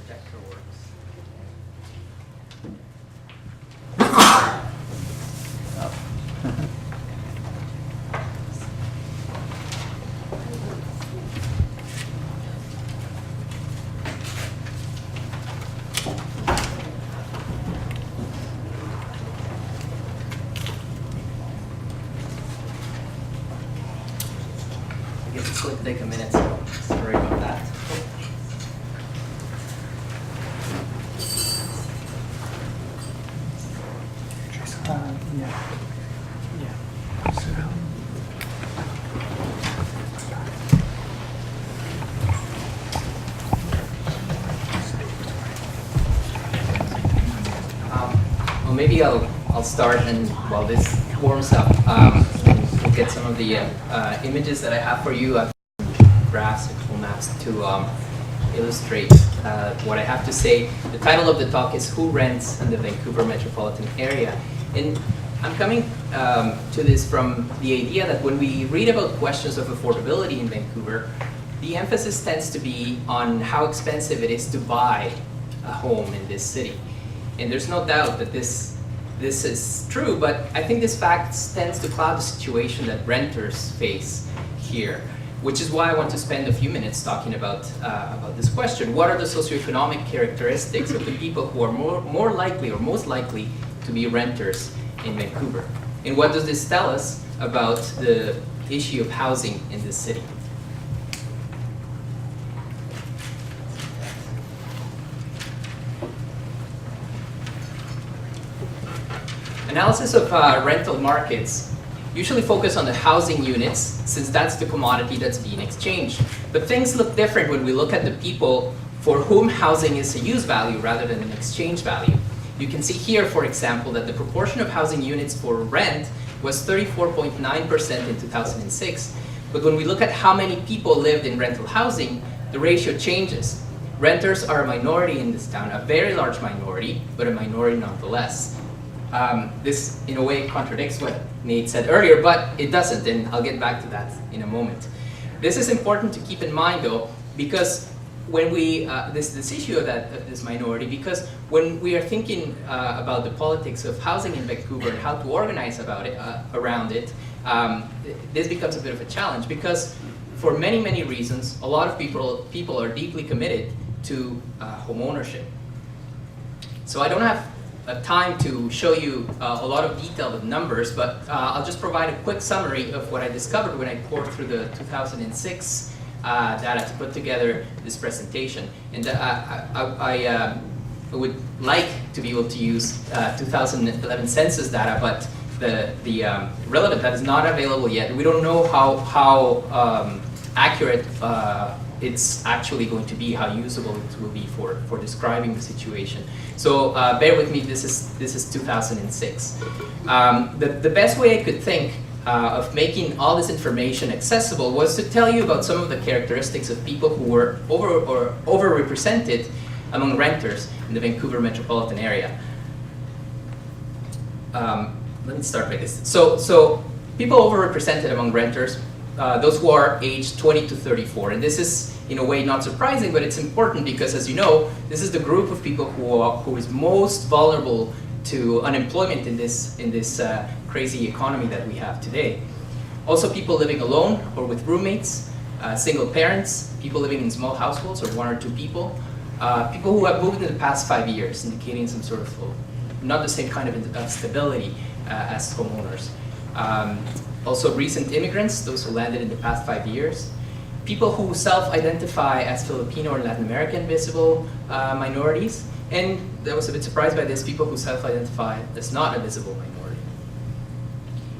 projector works. I guess it's going to take a minute, so sorry about that. Well, maybe I'll start, and while this warms up, we'll get some of the images that I have for you, graphs and full maps to illustrate what I have to say. The title of the talk is "Who Rents in the Vancouver Metropolitan Area?" And I'm coming to this from the idea that when we read about questions of affordability in Vancouver, the emphasis tends to be on how expensive it is to buy a home in this city. And there's no doubt that this is true, but I think this fact tends to cloud the situation that renters face here, which is why I want to spend a few minutes talking about this question. What are the socioeconomic characteristics of the people who are more likely or most likely to be renters in Vancouver? And what does this tell us about the issue of housing in this city? Analysis of rental markets usually focus on the housing units, since that's the commodity that's being exchanged. But things look different when we look at the people for whom housing is a use value rather than an exchange value. You can see here, for example, that the proportion of housing units for rent was 34.9% in 2006. But when we look at how many people lived in rental housing, the ratio changes. Renters are a minority in this town, a very large minority, but a minority nonetheless. This, in a way, contradicts what Nate said earlier, but it doesn't, and I'll get back to that in a moment. This is important to keep in mind, though, because when we, this issue of this minority, because when we are thinking about the politics of housing in Vancouver and how to organize around it, this becomes a bit of a challenge, because for many, many reasons, a lot of people are deeply committed to home ownership. So I don't have time to show you a lot of detailed numbers, but I'll just provide a quick summary of what I discovered when I poured through the 2006 data to put together this presentation. And I would like to be able to use 2011 census data, but the relevant data is not available yet. We don't know how accurate it's actually going to be, how usable it will be for describing the situation. So bear with me, this is 2006. The best way I could think of making all this information accessible was to tell you about some of the characteristics of people who were overrepresented among renters in the Vancouver metropolitan area. Let me start by this. So people overrepresented among renters, those who are aged 20 to 34. And this is, in a way, not surprising, but it's important because, as you know, this is the group of people who is most vulnerable to unemployment in this crazy economy that we have today. Also, people living alone or with roommates, single parents, people living in small households or one or two people, people who have moved in the past 5 years, indicating some sort of not the same kind of stability as homeowners. Also recent immigrants, those who landed in the past 5 years. People who self-identify as Filipino or Latin American visible minorities. And I was a bit surprised by this, people who self-identify as not a visible minority.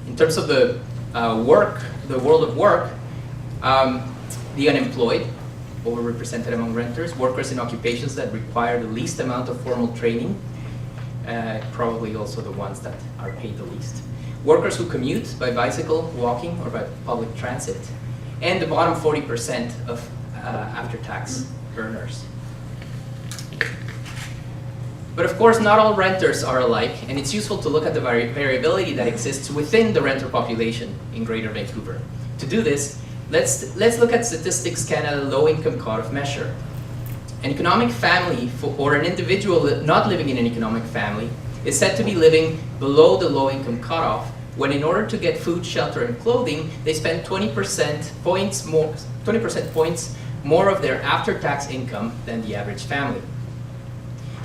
In terms of the world of work, the unemployed, overrepresented among renters, workers in occupations that require the least amount of formal training, probably also the ones that are paid the least. Workers who commute by bicycle, walking, or by public transit, and the bottom 40% of after-tax earners. But of course, not all renters are alike, and it's useful to look at the variability that exists within the renter population in Greater Vancouver. To do this, let's look at Statistics Canada low-income cutoff measure. An economic family, or an individual not living in an economic family, is said to be living below the low-income cutoff when, in order to get food, shelter, and clothing, they spend 20% points more of their after-tax income than the average family.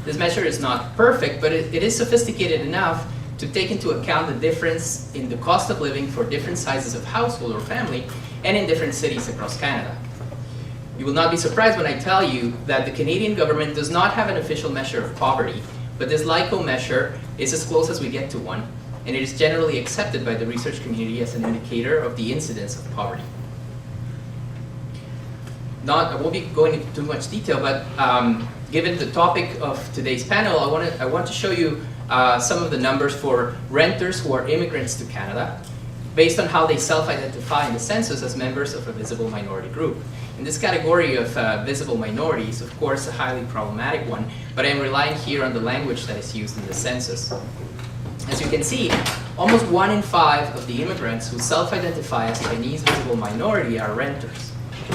This measure is not perfect, but it is sophisticated enough to take into account the difference in the cost of living for different sizes of household or family and in different cities across Canada. You will not be surprised when I tell you that the Canadian government does not have an official measure of poverty, but this LICO measure is as close as we get to one, and it is generally accepted by the research community as an indicator of the incidence of poverty. I won't be going into too much detail, but given the topic of today's panel, I want to show you some of the numbers for renters who are immigrants to Canada, based on how they self-identify in the census as members of a visible minority group. And this category of visible minority is, of course, a highly problematic one, but I'm relying here on the language that is used in the census. As you can see, almost 1 in 5 of the immigrants who self-identify as Chinese visible minority are renters.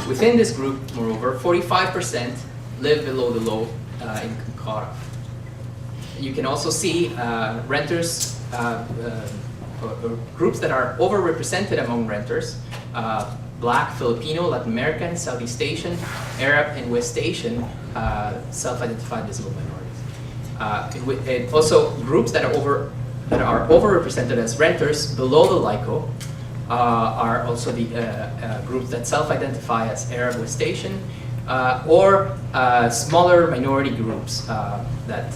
Within this group, moreover, 45% live below the low income cutoff. You can also see renters, or groups that are overrepresented among renters: Black, Filipino, Latin American, Southeast Asian, Arab, and West Asian self-identified visible minorities. And also groups that are overrepresented as renters below the LICO are also the groups that self-identify as Arab, West Asian, or smaller minority groups that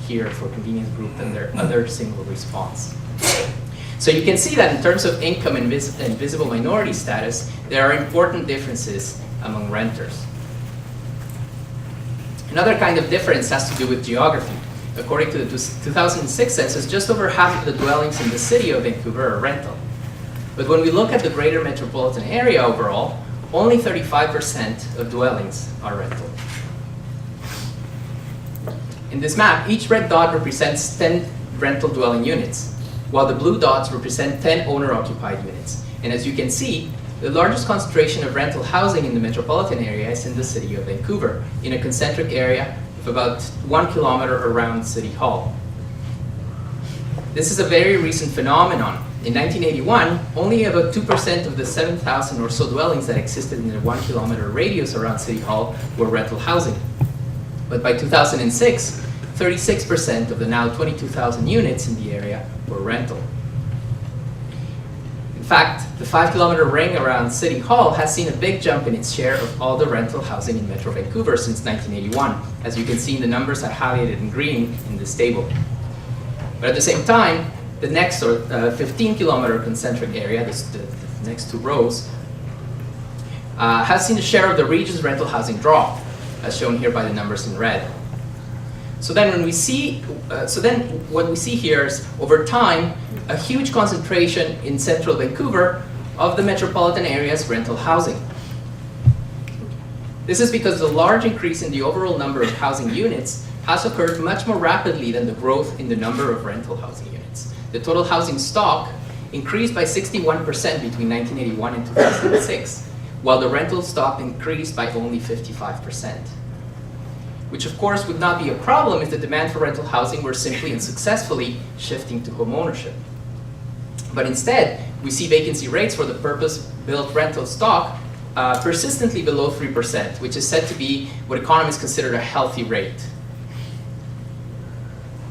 here for convenience group and their other single response. So you can see that in terms of income and visible minority status, there are important differences among renters. Another kind of difference has to do with geography. According to the 2006 census, just over half of the dwellings in the city of Vancouver are rental. But when we look at the greater metropolitan area overall, only 35% of dwellings are rental. In this map, each red dot represents 10 rental dwelling units, while the blue dots represent 10 owner-occupied units. And as you can see, the largest concentration of rental housing in the metropolitan area is in the city of Vancouver, in a concentric area of about 1 kilometer around City Hall. This is a very recent phenomenon. In 1981, only about 2% of the 7,000 or so dwellings that existed in a 1 kilometer radius around City Hall were rental housing. But by 2006, 36% of the now 22,000 units in the area were rental. In fact, the 5-kilometer ring around City Hall has seen a big jump in its share of all the rental housing in Metro Vancouver since 1981, as you can see in the numbers I highlighted in green in this table. But at the same time, the next 15-kilometer concentric area, the next two rows, has seen the share of the region's rental housing drop, as shown here by the numbers in red. So then what we see here is, over time, a huge concentration in central Vancouver of the metropolitan area's rental housing. This is because the large increase in the overall number of housing units has occurred much more rapidly than the growth in the number of rental housing units. The total housing stock increased by 61% between 1981 and 2006, while the rental stock increased by only 55%. Which of course would not be a problem if the demand for rental housing were simply and successfully shifting to homeownership. But instead, we see vacancy rates for the purpose-built rental stock persistently below 3%, which is said to be what economists consider a healthy rate.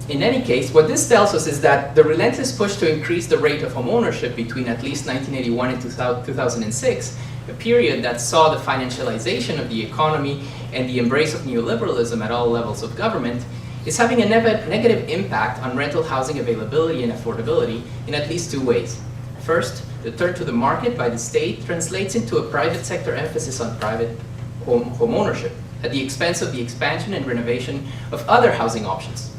In any case, what this tells us is that the relentless push to increase the rate of homeownership between at least 1981 and 2006, a period that saw the financialization of the economy and the embrace of neoliberalism at all levels of government, is having a negative impact on rental housing availability and affordability in at least two ways. First, the turn to the market by the state translates into a private sector emphasis on private home ownership at the expense of the expansion and renovation of other housing options,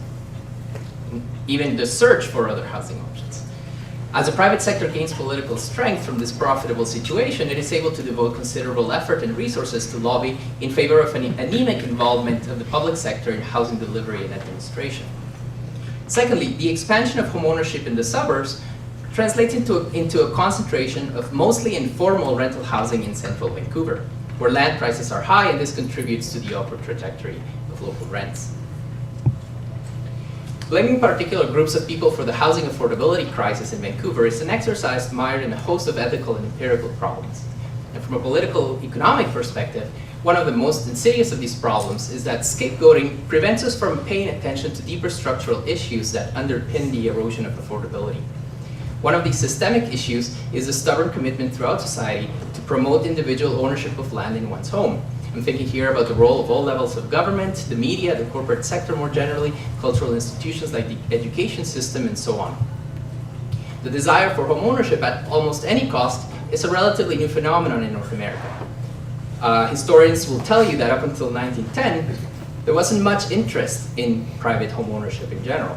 even the search for other housing options. As the private sector gains political strength from this profitable situation, it is able to devote considerable effort and resources to lobby in favor of an anemic involvement of the public sector in housing delivery and administration. Secondly, the expansion of homeownership in the suburbs translates into a concentration of mostly informal rental housing in central Vancouver. where land prices are high, and this contributes to the upward trajectory of local rents. Blaming particular groups of people for the housing affordability crisis in Vancouver is an exercise mired in a host of ethical and empirical problems. And from a political economic perspective, one of the most insidious of these problems is that scapegoating prevents us from paying attention to deeper structural issues that underpin the erosion of affordability. One of these systemic issues is the stubborn commitment throughout society to promote individual ownership of land in one's home. I'm thinking here about the role of all levels of government, the media, the corporate sector more generally, cultural institutions like the education system, and so on. The desire for home ownership at almost any cost is a relatively new phenomenon in North America. Historians will tell you that up until 1910, there wasn't much interest in private home ownership in general.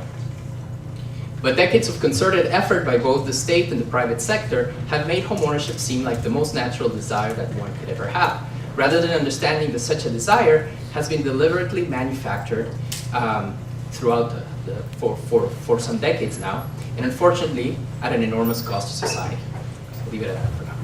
But decades of concerted effort by both the state and the private sector have made home ownership seem like the most natural desire that one could ever have, rather than understanding that such a desire has been deliberately manufactured throughout for some decades now, and unfortunately at an enormous cost to society. I'll leave it at that for now.